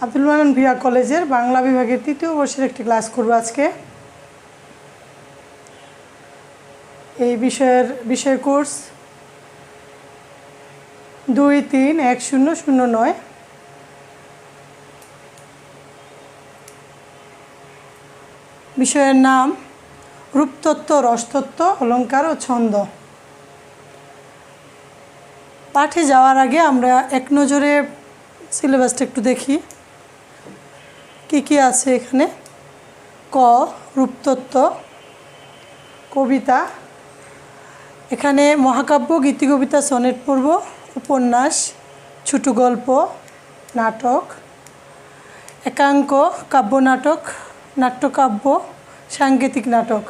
Abdul Mannan Villa কলেজের বাংলা বিভাগের তৃতীয় বর্ষের একটি ক্লাস করব আজকে। এই বিষয় কোর্স 231009। বিষয়ের নাম রূপতত্ত্ব, রসতত্ত্ব, অলঙ্কার ও ছন্দ। পাঠে যাওয়ার আগে আমরা এক নজরে সিলেবাসটা একটু দেখি কি আছে এখানে। ক, রূপতত্ত্ব, কবিতা। এখানে মহাকাব্য, গীতিকবিতা, সনেট পর্ব, উপন্যাস, ছোট গল্প, নাটক, একাঙ্ক, কাব্যনাটক, নাট্যকাব্য, সাংকেতিক নাটক,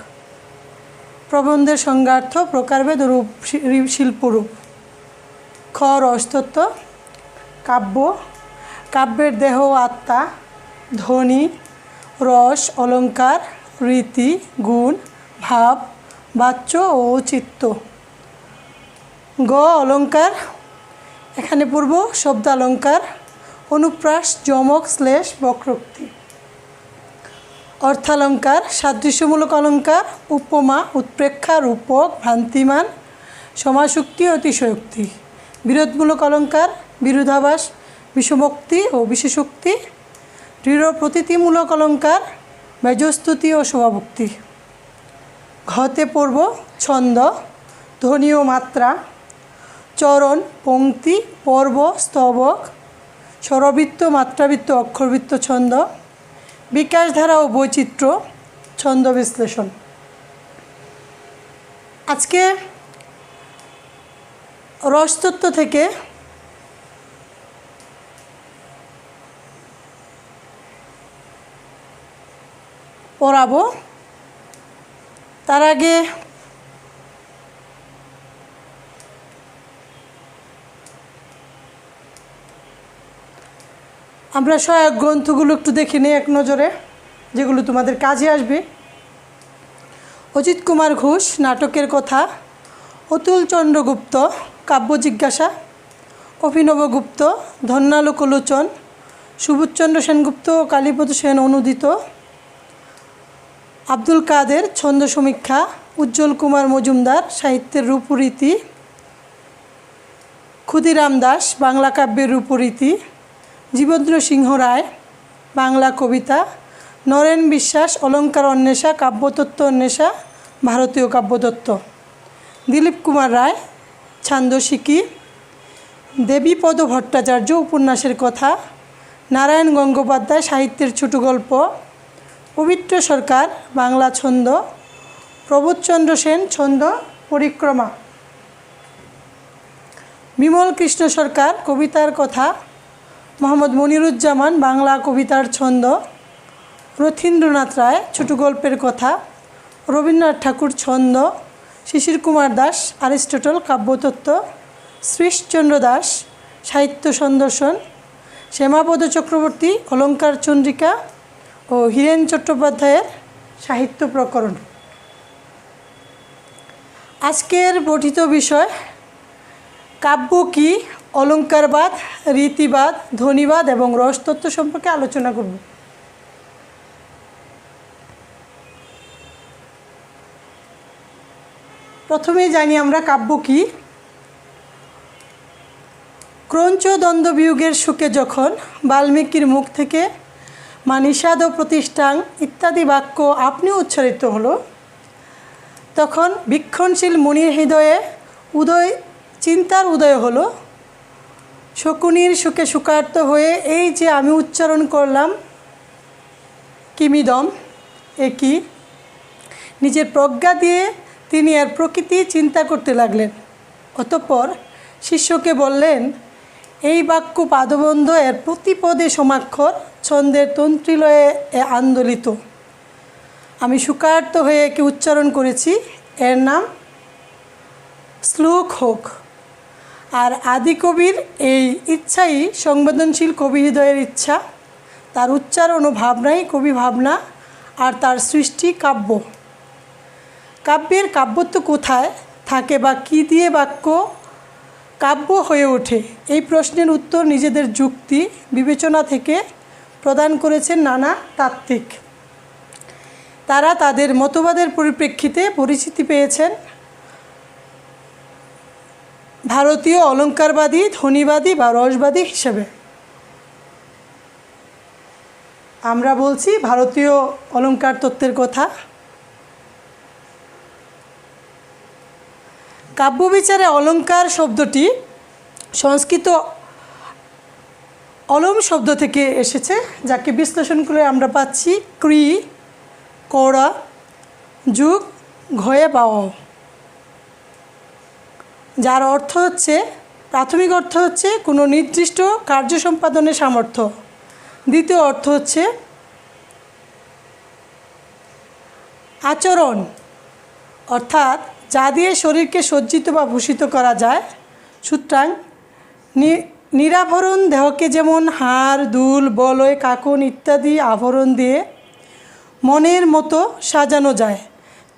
প্রবন্ধের সংজ্ঞার্থ, প্রকারভেদ ও শিল্পরূপ। খ, রসতত্ত্ব, কাব্য, কাব্যের দেহ ও আত্মা, ধ্বনি, রস, অলঙ্কার, রীতি, গুণ, ভাব, বাচ্য ও চিত্ত। গ, অলঙ্কার। এখানে পূর্ব শব্দালঙ্কার, অনুপ্রাস, যমক, শ্লেষ, বক্রোক্তি। অর্থালঙ্কার, সাদৃশ্যমূলক অলঙ্কার, উপমা, উৎপ্রেক্ষা, রূপক, ভ্রান্তিমান, সমাসোক্তি, অতিশয়োক্তি। বিরোধমূলক অলঙ্কার, বিরোধাভাস, বিষমোক্তি ও বিশেষোক্তি। দৃঢ় প্রতীতিমূলক অলঙ্কার, মেজস্তুতি ও শোভাভক্তি। ঘতে পড়ব ছন্দ, ধ্বনি ও মাত্রা, চরণ, পংক্তি, পর্ব, স্তবক, স্বরবৃত্ত, মাত্রাবৃত্ত, অক্ষরবৃত্ত ছন্দ, বিকাশধারা ও বৈচিত্র্য, ছন্দ বিশ্লেষণ। আজকে রসতত্ত্ব থেকে পড়াবো। তার আগে আমরা সহায়ক গ্রন্থগুলো একটু দেখে নিই এক নজরে, যেগুলো তোমাদের কাজে আসবে। অজিত কুমার ঘোষ, নাটকের কথা। অতুল চন্দ্র গুপ্ত, কাব্য জিজ্ঞাসা। অভিনব গুপ্ত, ধন্যালোকলোচন। সুবোধচন্দ্র সেনগুপ্ত ও কালীপদ সেন অনুদিত। আব্দুল কাদের, ছন্দ সমীক্ষা। উজ্জ্বল কুমার মজুমদার, সাহিত্যের রূপরীতি। ক্ষুদিরাম দাস, বাংলা কাব্যের রূপরীতি। জীবেন্দ্র সিংহ রায়, বাংলা কবিতা। নরেন বিশ্বাস, অলঙ্কার অন্বেষা, কাব্যতত্ত্ব অন্বেষা, ভারতীয় কাব্যতত্ত্ব। দিলীপ কুমার রায়, ছান্দসিকী। দেবীপদ ভট্টাচার্য, উপন্যাসের কথা। নারায়ণ গঙ্গোপাধ্যায়, সাহিত্যের ছোট গল্প। পবিত্র সরকার, বাংলা ছন্দ। প্রবোধচন্দ্র সেন, ছন্দ পরিক্রমা। বিমল কৃষ্ণ সরকার, কবিতার কথা। মোহাম্মদ মনিরুজ্জামান, বাংলা কবিতার ছন্দ। রথীন্দ্রনাথ রায়, ছোট গল্পের কথা। রবীন্দ্রনাথ ঠাকুর, ছন্দ। শিশির কুমার দাস, অ্যারিস্টটল, কাব্যতত্ত্ব। শ্রীশচন্দ্র দাস, সাহিত্য সন্দর্শন। শ্যামাপদ চক্রবর্তী, অলঙ্কার চন্দ্রিকা ও হীরেন চট্টোপাধ্যায়ের সাহিত্য প্রকরণ। আজকের পঠিত বিষয় কাব্য কী, অলঙ্কারবাদ, রীতিবাদ, ধ্বনিবাদ এবং রসতত্ত্ব সম্পর্কে আলোচনা করব। প্রথমেই জানি আমরা কাব্য কী। ক্রঞ্চ দ্বন্দ্ব বিয়োগের সুখে যখন বাল্মীকির মুখ থেকে মানিষাদ ও প্রতিষ্ঠাং ইত্যাদি বাক্য আপনি উচ্চারিত হলো, তখন ভীক্ষণশীল মনির হৃদয়ে চিন্তার উদয় হলো। শকুনির সুখে সুখার্ত হয়ে এই যে আমি উচ্চারণ করলাম কিমিদম, এ কি, নিজের প্রজ্ঞা দিয়ে তিনি এর প্রকৃতি চিন্তা করতে লাগলেন। অতঃপর শিষ্যকে বললেন, এই বাক্য পাদবন্ধ, এর প্রতিপদে সমাক্ষর, ছন্দের তন্ত্রীলয়ে আন্দোলিত। আমি সুখার্ত হয়ে একে উচ্চারণ করেছি, এর নাম শ্লোক হোক। আর আদিকবির এই ইচ্ছাই সংবেদনশীল কবি হৃদয়ের ইচ্ছা। তার উচ্চারণ ও ভাবনাই কবি ভাবনা, আর তার সৃষ্টি কাব্য। কাব্যের কাব্যত্ব কোথায় থাকে বা কী দিয়ে বাক্য কাব্য হয়ে ওঠে, এই প্রশ্নের উত্তর নিজেদের যুক্তি বিবেচনা থেকে প্রদান করেছেন নানা তাত্ত্বিক। তারা তাদের মতবাদের পরিপ্রেক্ষিতে পরিচিতি পেয়েছেন ভারতীয় অলঙ্কারবাদী, ধ্বনিবাদী বা রসবাদী হিসেবে। আমরা বলছি ভারতীয় অলঙ্কার তত্ত্বের কথা। কাব্যবিচারে অলঙ্কার শব্দটি সংস্কৃত অলম শব্দ থেকে এসেছে, যাকে বিশ্লেষণ করে আমরা পাচ্ছি ক্রি কৌড়া যুগ ঘয়ে পাও, যার অর্থ হচ্ছে, প্রাথমিক অর্থ হচ্ছে কোনো নির্দিষ্ট কার্য সম্পাদনের সামর্থ্য। দ্বিতীয় অর্থ হচ্ছে আচরণ, অর্থাৎ যা দিয়ে শরীরকে সজ্জিত বা ভূষিত করা যায়। সুতরাং নিরাভরণ দেহকে যেমন হাড়, দুল, বলয়, কাকন ইত্যাদি আভরণ দিয়ে মনের মতো সাজানো যায়,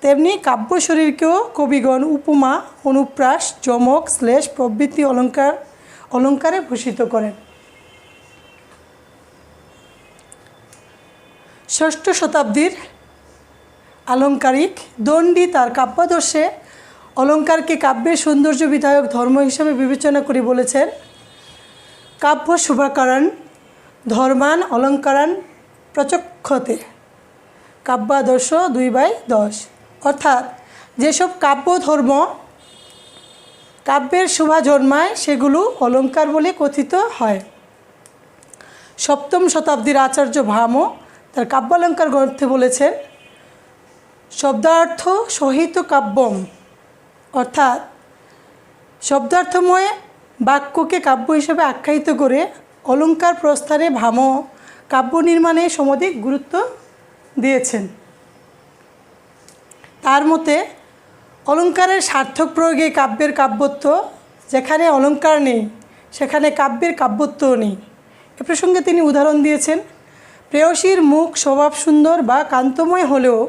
তেমনি কাব্য শরীরকেও কবিগণ উপমা, অনুপ্রাস, যমক, শ্লেষ প্রভৃতি অলঙ্কারে ভূষিত করেন। ষষ্ঠ শতাব্দীর আলঙ্কারিক দণ্ডী তার কাব্যাদর্শে অলঙ্কারকে কাব্যের সৌন্দর্য বিধায়ক ধর্ম হিসাবে বিবেচনা করে বলেছেন, কাব্য শুভাকরণ ধর্মান অলঙ্কারান প্রচক্ষতে, কাব্যাদর্শ 2/10। অর্থাৎ যেসব কাব্য ধর্ম কাব্যের শোভা জন্মায় সেগুলো অলঙ্কার বলে কথিত হয়। সপ্তম শতাব্দীর আচার্য ভাম তার কাব্যালঙ্কার গ্রন্থে বলেছেন, শব্দার্থ সহিত কাব্যম, অর্থাৎ শব্দার্থময় বাক্যকে কাব্য হিসেবে আখ্যায়িত করে অলঙ্কার প্রস্থানে ভাম কাব্য নির্মাণে সমধিক গুরুত্ব দিয়েছেন। তার মতে অলঙ্কারের সার্থক প্রয়োগে কাব্যের কাব্যত্ব, যেখানে অলঙ্কার নেই সেখানে কাব্যের কাব্যত্বও নেই। এ প্রসঙ্গে তিনি উদাহরণ দিয়েছেন, প্রেয়সীর মুখ স্বভাব সুন্দর বা কান্তময় হলেও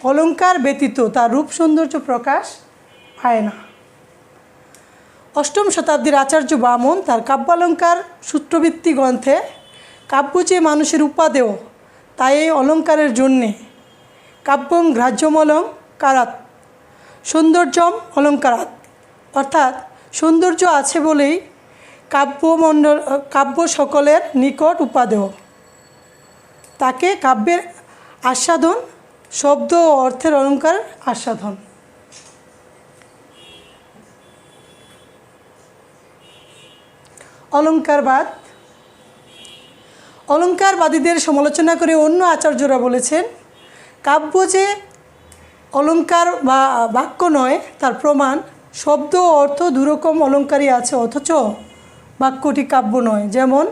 অলঙ্কার ব্যতীত তার রূপ সৌন্দর্য প্রকাশ পায় না। অষ্টম শতাব্দীর আচার্য বামন তার কাব্যালঙ্কার সূত্রভিত্তি গ্রন্থে কাব্য যে মানুষের উপাদেয়, তাই এই অলঙ্কারের জন্যে কাব্যং গ্রাহ্যমলঙ্কারাৎ সৌন্দর্যম অলঙ্কারাৎ, অর্থাৎ সৌন্দর্য আছে বলেই কাব্য সকলের নিকট উপাদেয়। তাকে কাব্যের আস্বাদন, শব্দ ও অর্থের অলঙ্কার আস্বাদন। অলঙ্কারবাদ। অলঙ্কারবাদীদের সমালোচনা করে অন্য আচার্যরা বলেছেন, কাব্য যে অলঙ্কার বা বাক্য নয় তার প্রমাণ শব্দ ও অর্থ দুরকম অলঙ্কারই আছে, অথচ বাক্যটি কাব্য নয়। যেমন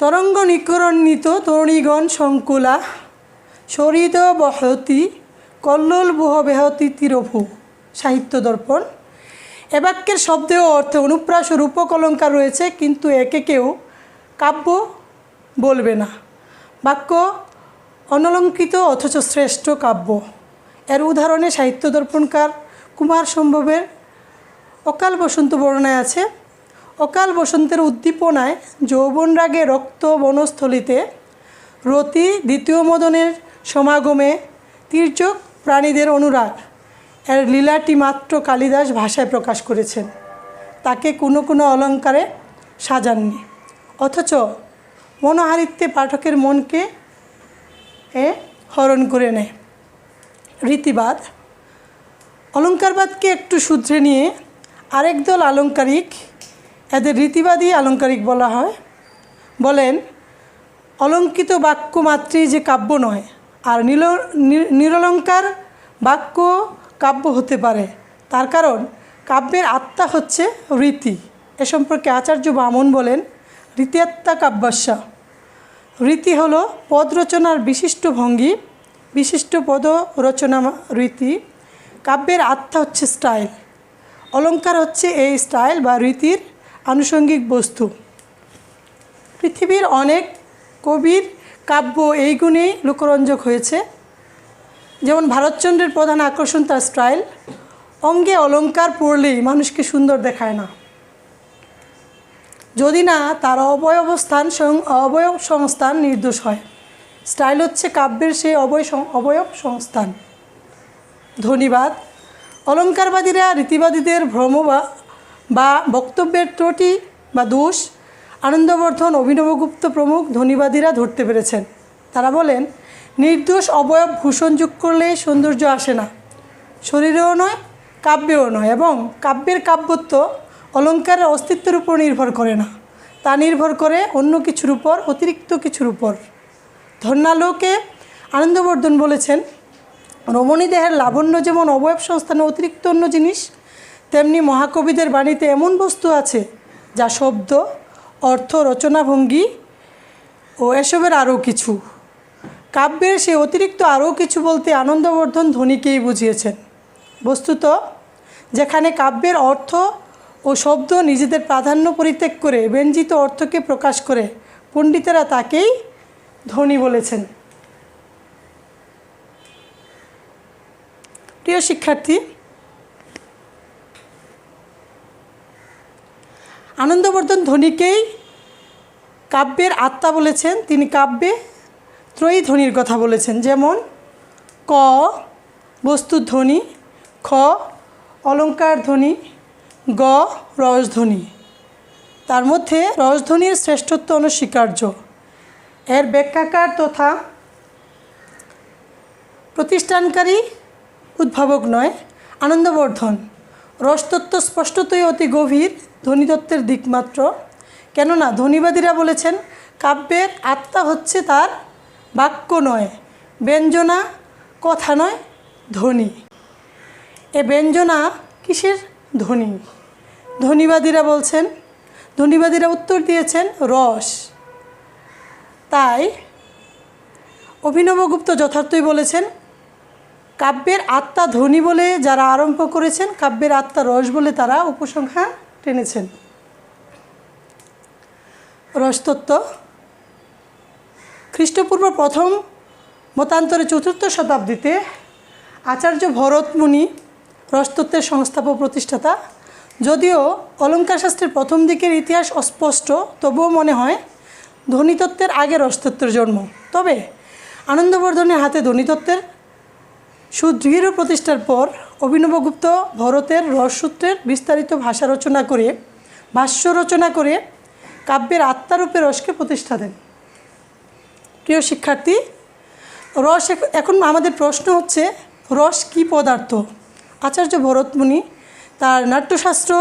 তরঙ্গ নিকরণিত তরুণীগণ সংকুলা সরিদ বহতি কল্লোল বুহ বেহতি তীরভূ, সাহিত্য দর্পণ। এ বাক্যের শব্দে ও অর্থে অনুপ্রাস ও রূপক অলঙ্কার রয়েছে, কিন্তু একে কেউ কাব্য বলবে না। বাক্য অনলঙ্কৃত অথচ শ্রেষ্ঠ কাব্য। এর উদাহরণে সাহিত্য দর্পণকার কুমার সম্ভবের অকাল বসন্ত বর্ণনায় আছে, অকাল বসন্তের উদ্দীপনায় যৌবন রাগে রক্ত বনস্থলিতে রতি দ্বিতীয় মদনের সমাগমে তির্যক প্রাণীদের অনুরাগ, এর লীলাটি মাত্র কালিদাস ভাষায় প্রকাশ করেছেন, তাকে কোনো কোনো অলঙ্কারে সাজাননি, অথচ মনোহারিত্বে পাঠকের মনকে হরণ করে নেয়। রীতিবাদ। অলঙ্কারবাদকে একটু শুধরে নিয়ে আরেক দল আলঙ্কারিক, এদের রীতিবাদী আলঙ্কারিক বলা হয়, বলেন অলঙ্কিত বাক্য মাত্রই যে কাব্য নয়, আর নিরলঙ্কার বাক্য কাব্য হতে পারে। তার কারণ কাব্যের আত্মা হচ্ছে রীতি। এ সম্পর্কে আচার্য বামন বলেন, রীতিয়াত্মা কাব্যাস্য। রীতি হলো পদ রচনার বিশিষ্ট ভঙ্গি, বিশিষ্ট পদ রচনা রীতি। কাব্যের আত্মা হচ্ছে স্টাইল, অলঙ্কার হচ্ছে এই স্টাইল বা রীতির আনুষঙ্গিক বস্তু। পৃথিবীর অনেক কবির কাব্য এই গুণেই লোকরঞ্জক হয়েছে। যেমন ভারতচন্দ্রের প্রধান আকর্ষণ তার স্টাইল, অঙ্গে অলঙ্কার পড়লেই মানুষকে সুন্দর দেখায় না। যদি না তার অবয়ব সংস্থান নির্দোষ হয়। স্টাইল হচ্ছে কাব্যের সেই অবয়ব সংস্থান। ধ্বনিবাদ। অলঙ্কারবাদীরা রীতিবাদীদের ভ্রম বা বক্তব্যের ত্রুটি বা দোষ আনন্দবর্ধন, অভিনবগুপ্ত প্রমুখ ধ্বনিবাদীরা ধরতে পেরেছেন। তারা বলেন, নির্দোষ অবয়ব ভূষণ যোগ করলেই সৌন্দর্য আসে না, শরীরেও নয়, কাব্যেও নয়, এবং কাব্যের কাব্যত্ব অলঙ্কারের অস্তিত্বের উপর নির্ভর করে না, তা নির্ভর করে অন্য কিছুর উপর, অতিরিক্ত কিছুর উপর। ধন্যালোকে আনন্দবর্ধন বলেছেন, রমণী দেহের লাবণ্য যেমন অবয়ব সংস্থানে অতিরিক্ত অন্য জিনিস, তেমনি মহাকবিদের বাণীতে এমন বস্তু আছে যা শব্দ, অর্থ, রচনাভঙ্গি ও এসবের আরও কিছু। কাব্যের সেই অতিরিক্ত আরও কিছু বলতে আনন্দবর্ধন ধ্বনিকেই বুঝিয়েছেন। বস্তুত যেখানে কাব্যের অর্থ ও শব্দ নিজেদের প্রাধান্য পরিত্যাগ করে ব্যঞ্জিত অর্থকে প্রকাশ করে, পণ্ডিতেরা তাকেই ধ্বনি বলেছেন। প্রিয় শিক্ষার্থী, আনন্দবর্ধন ধ্বনিকেই কাব্যের আত্মা বলেছেন। তিনি কাব্যে ত্রয়ী ধ্বনির কথা বলেছেন, যেমন ক বস্তুর ধ্বনি, খ অলঙ্কার ধ্বনি, গ রসধ্বনি। তার মধ্যে রসধ্বনির শ্রেষ্ঠত্ব অনস্বীকার্য। এর ব্যাখ্যাকার তথা প্রতিষ্ঠানকারী উদ্ভাবক নয়, আনন্দবর্ধন। রসতত্ত্ব স্পষ্টতই অতি গভীর, ধ্বনিতত্ত্বের দিকমাত্র। কেননা ধ্বনিবাদীরা বলেছেন, কাব্যের আত্মা হচ্ছে তার বাক্য নয়, ব্যঞ্জনা, কথা নয়, ধ্বনি। এ ব্যঞ্জনা কিসের? ধ্বনি। ধ্বনিবাদীরা উত্তর দিয়েছেন রস। তাই অভিনবগুপ্ত যথার্থই বলেছেন, কাব্যের আত্মা ধ্বনি বলে যারা আরম্ভ করেছেন, কাব্যের আত্মা রস বলে তারা উপসংহার টেনেছেন। রসতত্ত্ব। খ্রিস্টপূর্ব প্রথম মতান্তরে ৪র্থ শতাব্দীতে আচার্য ভরতমুনি রসতত্ত্বের সংস্থাপক প্রতিষ্ঠাতা। যদিও অলঙ্কারশাস্ত্রের প্রথম দিকের ইতিহাস অস্পষ্ট, তবুও মনে হয় ধ্বনিতত্ত্বের আগে রসতত্ত্বের জন্ম। তবে আনন্দবর্ধনের হাতে ধ্বনিতত্ত্বের সুদৃঢ় প্রতিষ্ঠার পর অভিনবগুপ্ত ভরতের রসসূত্রের বিস্তারিত ভাষ্য রচনা করে কাব্যের আত্মারূপে রসকে প্রতিষ্ঠা দেন। প্রিয় শিক্ষার্থী, এখন আমাদের প্রশ্ন হচ্ছে, রস কী পদার্থ? আচার্য ভরতমুনি তার নাট্যশাস্ত্র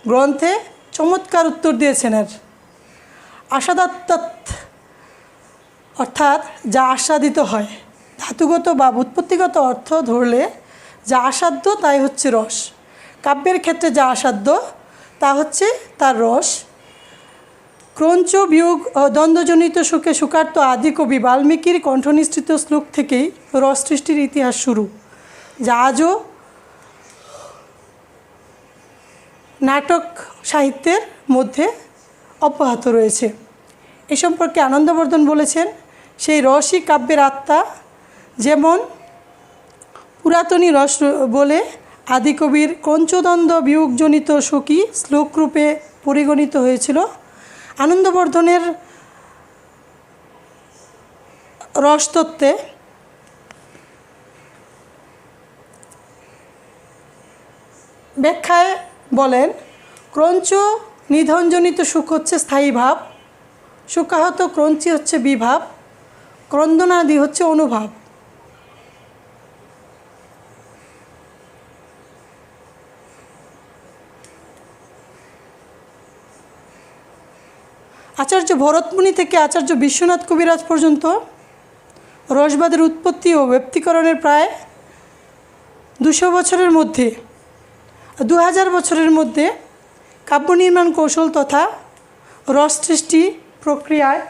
গ্রন্থে চমৎকার উত্তর দিয়েছেন। এর আস্বাদাত্তৎ, অর্থাৎ যা আস্বাদিত হয়। ধাতুগত বা ব্যুৎপত্তিগত অর্থ ধরলে যা আস্বাদ্য তাই হচ্ছে রস। কাব্যের ক্ষেত্রে যা আস্বাদ্য তা হচ্ছে তার রস। ক্রঞ্চ বিয়োগ দ্বন্দ্বজনিত সুখে সুকার্ত আদি কবি বাল্মীকির কণ্ঠনিঃসৃত শ্লোক থেকেই রস সৃষ্টির ইতিহাস শুরু, যা আজও নাটক সাহিত্যের মধ্যে অব্যাহত রয়েছে। এ সম্পর্কে আনন্দবর্ধন বলেছেন, সেই রসই কাব্যের আত্মা। যেমন পুরাতনী রস বলে আদিকবির ক্রঞ্চদ্বন্দ্ব বিয়োগজনিত শোকী শ্লোকরূপে পরিগণিত হয়েছিল। আনন্দবর্ধনের রসতত্ত্বে ব্যাখ্যায় বলেন, ক্রঞ্চ নিধনজনিত সুখ হচ্ছে স্থায়ী ভাব, সুখাহত ক্রঞ্চি হচ্ছে বিভাব, ক্রন্দনাদি হচ্ছে অনুভাব। আচার্য ভরতমুনি থেকে আচার্য বিশ্বনাথ কবিরাজ পর্যন্ত রসবাদের উৎপত্তি ও ব্যক্তিকরণের প্রায় ২০০ বছরের মধ্যে ২০০০ বছরের মধ্যে কাব্য নির্মাণ কৌশল তথা রস সৃষ্টি প্রক্রিয়ায়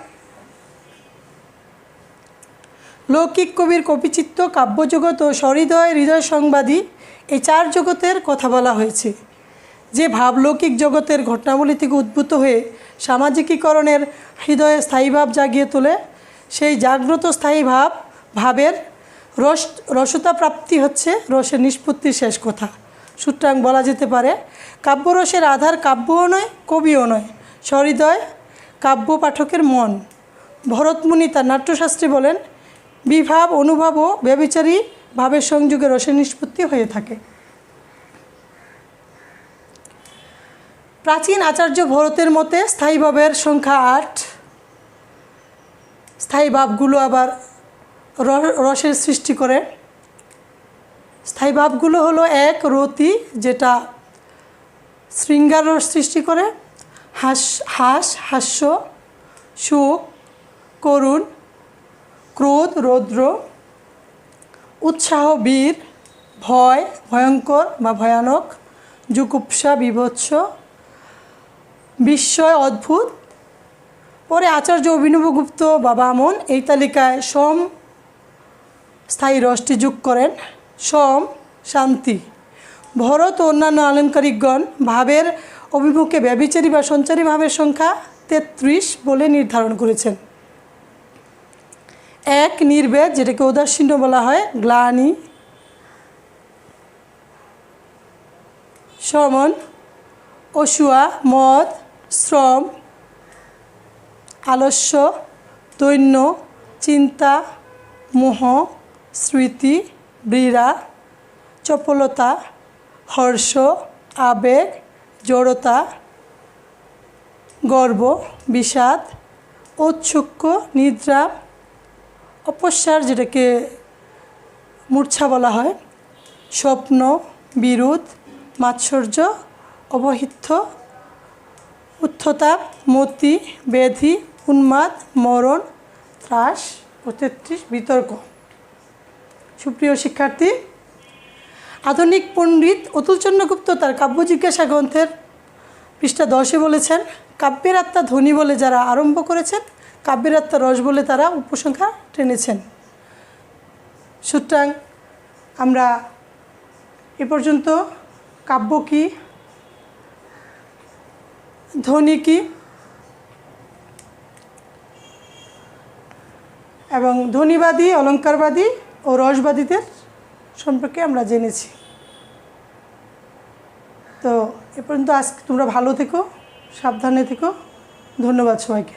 লৌকিক কবির কবিচিত্ত, কাব্যজগৎ ও সহৃদয় হৃদয় সংবাদী এই 4 জগতের কথা বলা হয়েছে। যে ভাব লৌকিক জগতের ঘটনাবলী থেকে উদ্ভূত হয়ে সামাজিকীকরণের হৃদয়ে স্থায়ী ভাব জাগিয়ে তোলে, সেই জাগ্রত স্থায়ী ভাবের রসতা প্রাপ্তি হচ্ছে রসের নিষ্পত্তির শেষ কথা। সুতরাং বলা যেতে পারে, কাব্যরসের আধার কাব্যও নয়, কবিও নয়, সহৃদয় কাব্য পাঠকের মন। ভরতমুনি তার নাট্যশাস্ত্রে বলেন, বিভাব অনুভব ও ব্যভিচারী ভাবের সংযোগে রসের নিষ্পত্তি হয়ে থাকে। প্রাচীন আচার্য ভরতের মতে স্থায়ী ভাবের সংখ্যা 8। স্থায়ী ভাবগুলো আবার রসের সৃষ্টি করে। স্থায়ী ভাবগুলো হলো 1 রতি, যেটা শৃঙ্গার রস সৃষ্টি করে, হাস্য, সুখ, করুণ, ক্রোধ, রৌদ্র, উৎসাহ, বীর, ভয়, ভয়ঙ্কর বা ভয়ানক, জুগুপ্সা, বীভৎস, বিস্ময়, অদ্ভুত। পরে আচার্য অভিনবগুপ্ত বা বামন এই তালিকায় সম স্থায়ী রসটি যোগ করেন। সম, শান্তি। ভরত ও অন্যান্য আলঙ্কারিকগণ ভাবের অভিমুখে ব্যভিচারী বা সঞ্চারী ভাবের সংখ্যা 33 বলে নির্ধারণ করেছেন। 1 নির্বেদ, যেটাকে ঔদাসীন্য বলা হয়, গ্লানি, শমন, অসূয়া, মদ, শ্রম, আলস্য, দৈন্য, চিন্তা, মোহ, স্মৃতি, বীরা, চপলতা, হর্ষ, আবেগ, জড়তা, গর্ব, বিষাদ, ঔৎসুক্য, নিদ্রা, অপস্মার, যেটাকে মূর্ছা বলা হয়, স্বপ্ন, বিরোধ, মাৎসর্য, অবহিত, উত্থতা, মতি, ব্যাধি, উন্মাদ, মরণ, ত্রাস ও 33 বিতর্ক। সুপ্রিয় শিক্ষার্থী, আধুনিক পণ্ডিত অতুলচন্দ্র গুপ্ত তার কাব্য জিজ্ঞাসা গ্রন্থের পৃষ্ঠা 10-এ বলেছেন, কাব্যের আত্মা ধ্বনি বলে যারা আরম্ভ করেছেন, কাব্যের আত্মা রস বলে তারা উপসংহার টেনেছেন। সুতরাং আমরা এ পর্যন্ত কাব্য কী, ধ্বনি কী এবং ধ্বনিবাদী, অলঙ্কারবাদী ও রসবাদীদের সম্পর্কে আমরা জেনেছি। তো এ পর্যন্ত আজকে তোমরা ভালো থেকো, সাবধানে থেকো। ধন্যবাদ সবাইকে।